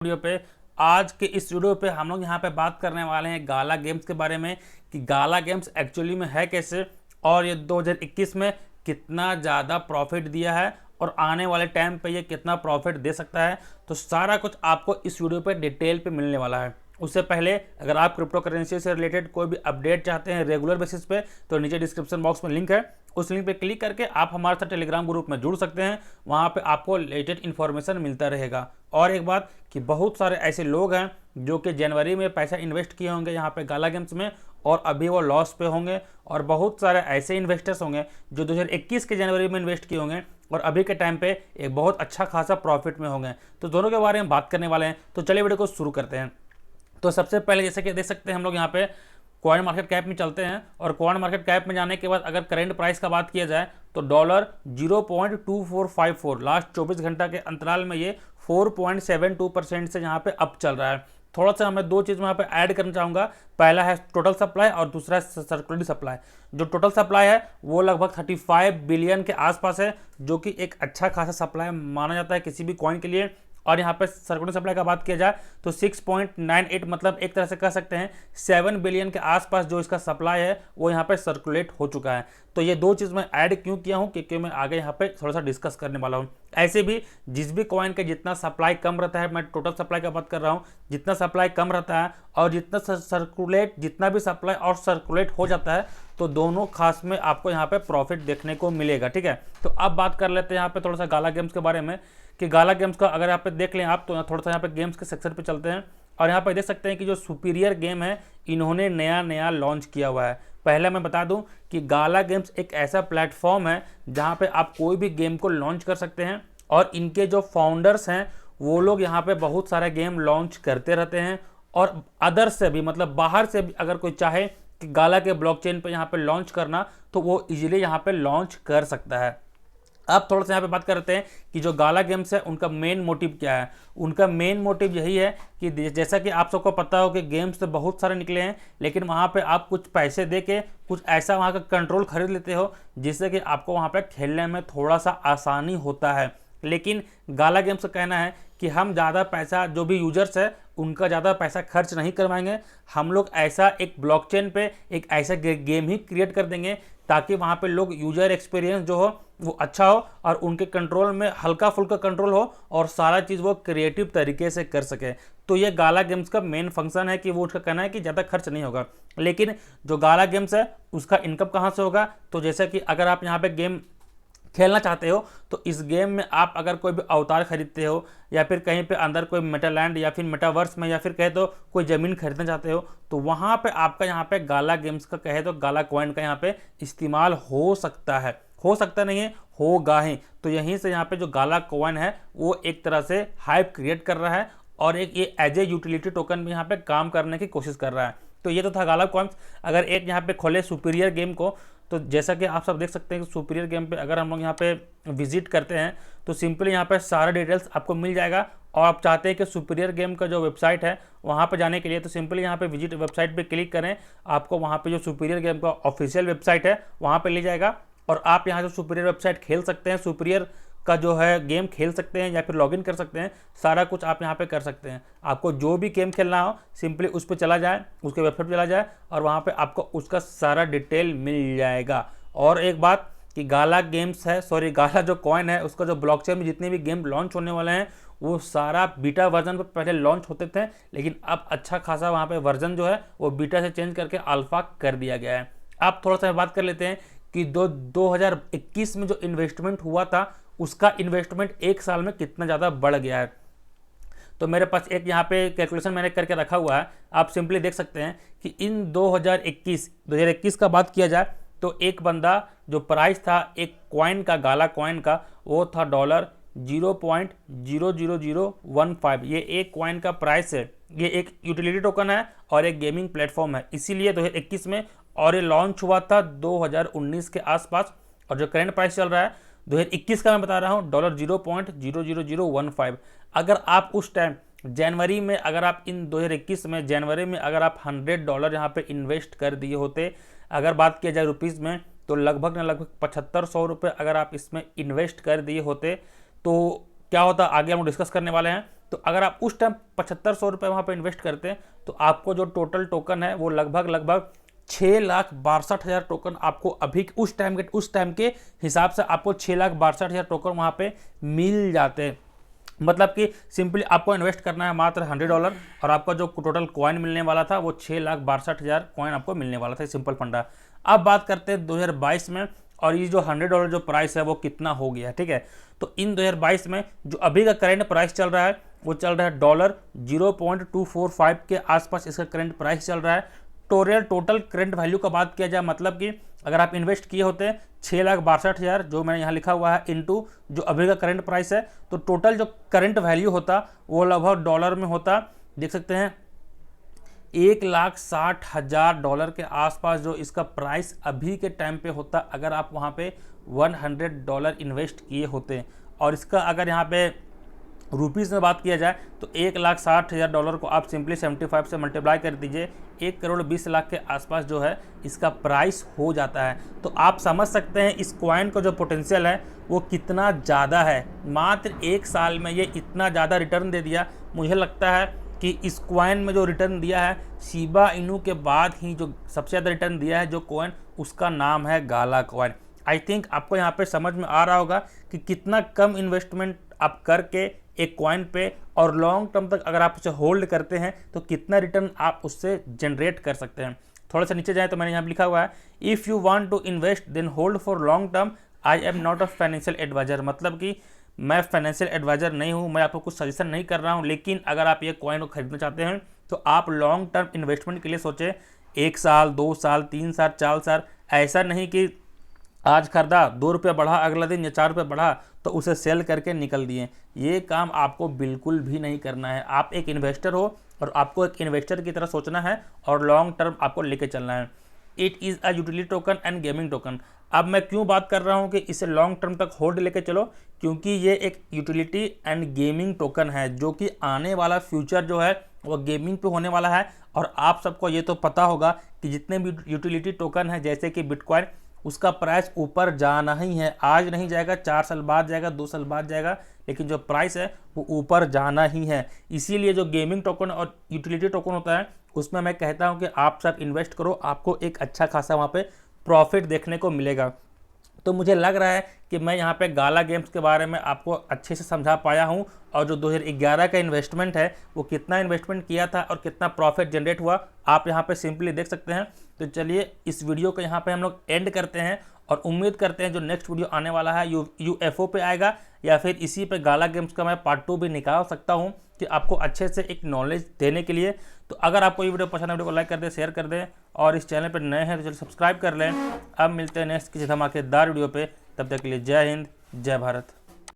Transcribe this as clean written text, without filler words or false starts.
Video पे आज के इस वीडियो पे हम लोग यहाँ पे बात करने वाले हैं गाला गेम्स के बारे में कि गाला गेम्स एक्चुअली में है कैसे और ये 2021 में कितना ज़्यादा प्रॉफिट दिया है और आने वाले टाइम पे ये कितना प्रॉफिट दे सकता है। तो सारा कुछ आपको इस वीडियो पे डिटेल पे मिलने वाला है। उससे पहले अगर आप क्रिप्टो करेंसी से रिलेटेड कोई भी अपडेट चाहते हैं रेगुलर बेसिस पे तो नीचे डिस्क्रिप्शन बॉक्स में लिंक है, उस लिंक पे क्लिक करके आप हमारे साथ टेलीग्राम ग्रुप में जुड़ सकते हैं। वहाँ पे आपको लेटेस्ट इन्फॉर्मेशन मिलता रहेगा। और एक बात कि बहुत सारे ऐसे लोग हैं जो कि जनवरी में पैसा इन्वेस्ट किए होंगे यहाँ पे गाला गेम्स में और अभी वो लॉस पे होंगे, और बहुत सारे ऐसे इन्वेस्टर्स होंगे जो 2021 के जनवरी में इन्वेस्ट किए होंगे और अभी के टाइम पे एक बहुत अच्छा खासा प्रॉफिट में होंगे। तो दोनों के बारे में बात करने वाले हैं। तो चलिए वीडियो को शुरू करते हैं। तो सबसे पहले जैसे कि देख सकते हैं हम लोग यहाँ पे कॉइन मार्केट कैप में चलते हैं और कॉइन मार्केट कैप में जाने के बाद अगर करंट प्राइस का बात किया जाए तो डॉलर 0.2454 लास्ट 24 घंटा के अंतराल में ये 4.72% से यहाँ पे अप चल रहा है। थोड़ा सा मैं दो चीज़ यहाँ पे ऐड करना चाहूँगा। पहला है टोटल सप्लाई और दूसरा है सर्कुलेटरी सप्लाई। जो टोटल सप्लाई है वो लगभग 35 बिलियन के आसपास है, जो कि एक अच्छा खासा सप्लाई माना जाता है किसी भी कॉइन के लिए। और यहाँ पे सर्कुलेटरी सप्लाई का बात किया जाए तो 6.98 मतलब एक तरह से कह सकते हैं 7 बिलियन के आसपास जो इसका सप्लाई है वो यहाँ पे सर्कुलेट हो चुका है। तो ये दो चीज़ मैं ऐड क्यों किया हूँ क्योंकि मैं आगे यहाँ पे थोड़ा सा डिस्कस करने वाला हूँ। ऐसे भी जिस भी कॉइन का जितना सप्लाई कम रहता है, मैं टोटल सप्लाई का बात कर रहा हूँ, जितना सप्लाई कम रहता है और जितना भी सप्लाई और सर्कुलेट हो जाता है तो दोनों खास में आपको यहाँ पे प्रॉफिट देखने को मिलेगा। ठीक है, तो अब बात कर लेते हैं यहाँ पे थोड़ा सा गाला गेम्स के बारे में कि गाला गेम्स का अगर यहाँ पे देख लें आप तो थोड़ा सा यहाँ पे गेम्स के सेक्शन पे चलते हैं और यहाँ पे देख सकते हैं कि जो सुपीरियर गेम है इन्होंने नया लॉन्च किया हुआ है। पहले मैं बता दूं कि गाला गेम्स एक ऐसा प्लेटफॉर्म है जहाँ पे आप कोई भी गेम को लॉन्च कर सकते हैं और इनके जो फाउंडर्स हैं वो लोग यहाँ पे बहुत सारे गेम लॉन्च करते रहते हैं और अदर से भी मतलब बाहर से भी अगर कोई चाहे कि गाला के ब्लॉकचेन पे यहाँ पे लॉन्च करना तो वो इजीली यहाँ पे लॉन्च कर सकता है। अब थोड़ा सा यहाँ पे बात करते हैं कि जो गाला गेम्स है उनका मेन मोटिव क्या है। उनका मेन मोटिव यही है कि जैसा कि आप सबको पता हो कि गेम्स तो बहुत सारे निकले हैं, लेकिन वहाँ पे आप कुछ पैसे दे के कुछ ऐसा वहाँ का कंट्रोल खरीद लेते हो जिससे कि आपको वहाँ पे खेलने में थोड़ा सा आसानी होता है। लेकिन गाला गेम्स का कहना है कि हम ज़्यादा पैसा जो भी यूजर्स है उनका ज़्यादा पैसा खर्च नहीं करवाएंगे, हम लोग ऐसा एक ब्लॉकचेन पे एक ऐसा गेम ही क्रिएट कर देंगे ताकि वहाँ पे लोग यूजर एक्सपीरियंस जो हो वो अच्छा हो और उनके कंट्रोल में हल्का फुल्का कंट्रोल हो और सारा चीज़ वो क्रिएटिव तरीके से कर सके। तो ये गाला गेम्स का मेन फंक्शन है कि वो उसका कहना है कि ज़्यादा खर्च नहीं होगा। लेकिन जो गाला गेम्स है उसका इनकम कहाँ से होगा, तो जैसे कि अगर आप यहाँ पे गेम खेलना चाहते हो तो इस गेम में आप अगर कोई भी अवतार खरीदते हो या फिर कहीं पे अंदर कोई मेटालैंड या फिर मेटावर्स में या फिर कहे तो कोई ज़मीन खरीदना चाहते हो तो वहाँ पे आपका यहाँ पे गाला गेम्स का कहे तो गाला कॉइन का यहाँ पे इस्तेमाल हो सकता है, हो सकता नहीं है, होगा ही। तो यहीं से यहाँ पे जो गाला कॉइन है वो एक तरह से हाइप क्रिएट कर रहा है और एक ये एज ए यूटिलिटी टोकन भी यहाँ पे काम करने की कोशिश कर रहा है। तो ये तो था गाला कॉइन्स। अगर एक यहाँ पे खोले सुपीरियर गेम को तो जैसा कि आप सब देख सकते हैं कि सुपीरियर गेम पे अगर हम लोग यहाँ पे विजिट करते हैं तो सिंपली यहाँ पे सारा डिटेल्स आपको मिल जाएगा। और आप चाहते हैं कि सुपीरियर गेम का जो वेबसाइट है वहाँ पे जाने के लिए तो सिंपली यहाँ पे विजिट वेबसाइट पे क्लिक करें, आपको वहाँ पे जो सुपीरियर गेम का ऑफिशियल वेबसाइट है वहाँ पे ले जाएगा और आप यहाँ से सुपीरियर वेबसाइट खेल सकते हैं, सुपीरियर का जो है गेम खेल सकते हैं या फिर लॉगिन कर सकते हैं, सारा कुछ आप यहाँ पे कर सकते हैं। आपको जो भी गेम खेलना हो सिंपली उस पर चला जाए, उसके वेबसाइट पर चला जाए और वहाँ पे आपको उसका सारा डिटेल मिल जाएगा। और एक बात कि गाला गेम्स है गाला जो कॉइन है उसका जो ब्लॉकचेन में जितने भी गेम लॉन्च होने वाले हैं वो सारा बीटा वर्जन पर पहले लॉन्च होते थे, लेकिन अब अच्छा खासा वहाँ पे वर्जन जो है वो बीटा से चेंज करके अल्फा कर दिया गया है। अब थोड़ा सा बात कर लेते हैं कि 2021 में जो इन्वेस्टमेंट हुआ था उसका इन्वेस्टमेंट एक साल में कितना ज़्यादा बढ़ गया है। तो मेरे पास एक यहाँ पे कैलकुलेशन मैंने करके रखा हुआ है, आप सिंपली देख सकते हैं कि इन 2021 का बात किया जाए तो एक बंदा जो प्राइस था एक कॉइन का गाला कॉइन का वो था डॉलर 0.00015। ये एक कॉइन का प्राइस है, ये एक यूटिलिटी टोकन है और एक गेमिंग प्लेटफॉर्म है, इसीलिए 2021 में और ये लॉन्च हुआ था 2019 के आसपास। और जो करंट प्राइस चल रहा है 2021 का मैं बता रहा हूँ डॉलर 0.00015। अगर आप उस टाइम जनवरी में अगर आप इन 2021 में जनवरी में अगर आप $100 यहाँ पे इन्वेस्ट कर दिए होते, अगर बात किया जाए रुपीज़ में तो लगभग 7500 रुपये अगर आप इसमें इन्वेस्ट कर दिए होते तो क्या होता आगे हम डिस्कस करने वाले हैं। तो अगर आप उस टाइम 7500 रुपये वहाँ पे इन्वेस्ट करते हैं तो आपको जो टोटल टोकन है वो लगभग 6,62,000 टोकन आपको अभी उस टाइम के हिसाब से आपको 6,62,000 टोकन वहाँ पे मिल जाते हैं। मतलब कि सिंपली आपको इन्वेस्ट करना है मात्र $100 और आपका जो टोटल कॉइन मिलने वाला था वो 6,62,000 कॉइन आपको मिलने वाला था। सिंपल फंडा। अब बात करते हैं 2022 में, और ये जो $100 जो प्राइस है वो कितना हो गया, ठीक है। तो इन 2022 में जो अभी का करंट प्राइस चल रहा है वो चल रहा है $0.245 के आसपास इसका करंट प्राइस चल रहा है। टोटल करंट वैल्यू का बात किया जाए, मतलब कि अगर आप इन्वेस्ट किए होते 6,62,000 जो मैंने यहाँ लिखा हुआ है इनटू जो अभी का करंट प्राइस है, तो टोटल जो करंट वैल्यू होता वो लगभग डॉलर में होता, देख सकते हैं $1,60,000 के आसपास जो इसका प्राइस अभी के टाइम पे होता अगर आप वहाँ पे $100 इन्वेस्ट किए होते। और इसका अगर यहाँ पे रुपीज़ में बात किया जाए तो $1,60,000 को आप सिंपली 75 से मल्टीप्लाई कर दीजिए, 1,20,00,000 के आसपास जो है इसका प्राइस हो जाता है। तो आप समझ सकते हैं इस कॉइन का जो पोटेंशियल है वो कितना ज़्यादा है। मात्र 1 साल में ये इतना ज़्यादा रिटर्न दे दिया। मुझे लगता है कि इस कॉइन में जो रिटर्न दिया है शिबा इनू के बाद ही जो सबसे ज़्यादा रिटर्न दिया है जो कॉइन, उसका नाम है गाला कॉइन। आई थिंक आपको यहाँ पे समझ में आ रहा होगा कि कितना कम इन्वेस्टमेंट आप करके एक कॉइन पे और लॉन्ग टर्म तक अगर आप उसे होल्ड करते हैं तो कितना रिटर्न आप उससे जनरेट कर सकते हैं। थोड़ा सा नीचे जाए तो मैंने यहाँ लिखा हुआ है, if you want to invest then hold for long term, I am not a financial advisor. मतलब कि मैं फाइनेंशियल एडवाइजर नहीं हूँ, मैं आपको कुछ सजेशन नहीं कर रहा हूँ, लेकिन अगर आप ये कॉइन को खरीदना चाहते हैं तो आप लॉन्ग टर्म इन्वेस्टमेंट के लिए सोचें। 1 साल 2 साल 3 साल 4 साल, ऐसा नहीं कि आज खरीदा 2 रुपये बढ़ा अगला दिन या 4 रुपये बढ़ा तो उसे सेल करके निकल दिए। ये काम आपको बिल्कुल भी नहीं करना है। आप एक इन्वेस्टर हो और आपको एक इन्वेस्टर की तरह सोचना है और लॉन्ग टर्म आपको लेके चलना है। It is a utility token and gaming token. अब मैं क्यों बात कर रहा हूँ कि इसे लॉन्ग टर्म तक होल्ड लेके चलो, क्योंकि ये एक यूटिलिटी एंड गेमिंग टोकन है जो कि आने वाला फ्यूचर जो है वो गेमिंग पे होने वाला है। और आप सबको ये तो पता होगा कि जितने भी यूटिलिटी टोकन है जैसे कि बिटकॉइन, उसका प्राइस ऊपर जाना ही है। आज नहीं जाएगा, 4 साल बाद जाएगा, 2 साल बाद जाएगा, लेकिन जो प्राइस है वो ऊपर जाना ही है। इसीलिए जो गेमिंग टोकन और यूटिलिटी टोकन होता है उसमें मैं कहता हूं कि आप सब इन्वेस्ट करो, आपको एक अच्छा खासा वहां पे प्रॉफिट देखने को मिलेगा। तो मुझे लग रहा है कि मैं यहाँ पे गाला गेम्स के बारे में आपको अच्छे से समझा पाया हूँ, और जो 2011 का इन्वेस्टमेंट है वो कितना इन्वेस्टमेंट किया था और कितना प्रॉफिट जनरेट हुआ आप यहाँ पे सिंपली देख सकते हैं। तो चलिए इस वीडियो को यहाँ पे हम लोग एंड करते हैं और उम्मीद करते हैं जो नेक्स्ट वीडियो आने वाला है UFO पे आएगा, या फिर इसी पे गाला गेम्स का मैं पार्ट 2 भी निकाल सकता हूँ कि आपको अच्छे से एक नॉलेज देने के लिए। तो अगर आपको ये वीडियो पसंद है, वीडियो को लाइक कर दें, शेयर कर दें, और इस चैनल पर नए हैं तो चलिए सब्सक्राइब कर लें। अब मिलते हैं नेक्स्ट किसी धमाकेदार वीडियो पे, तब तक के लिए जय हिंद, जय भारत।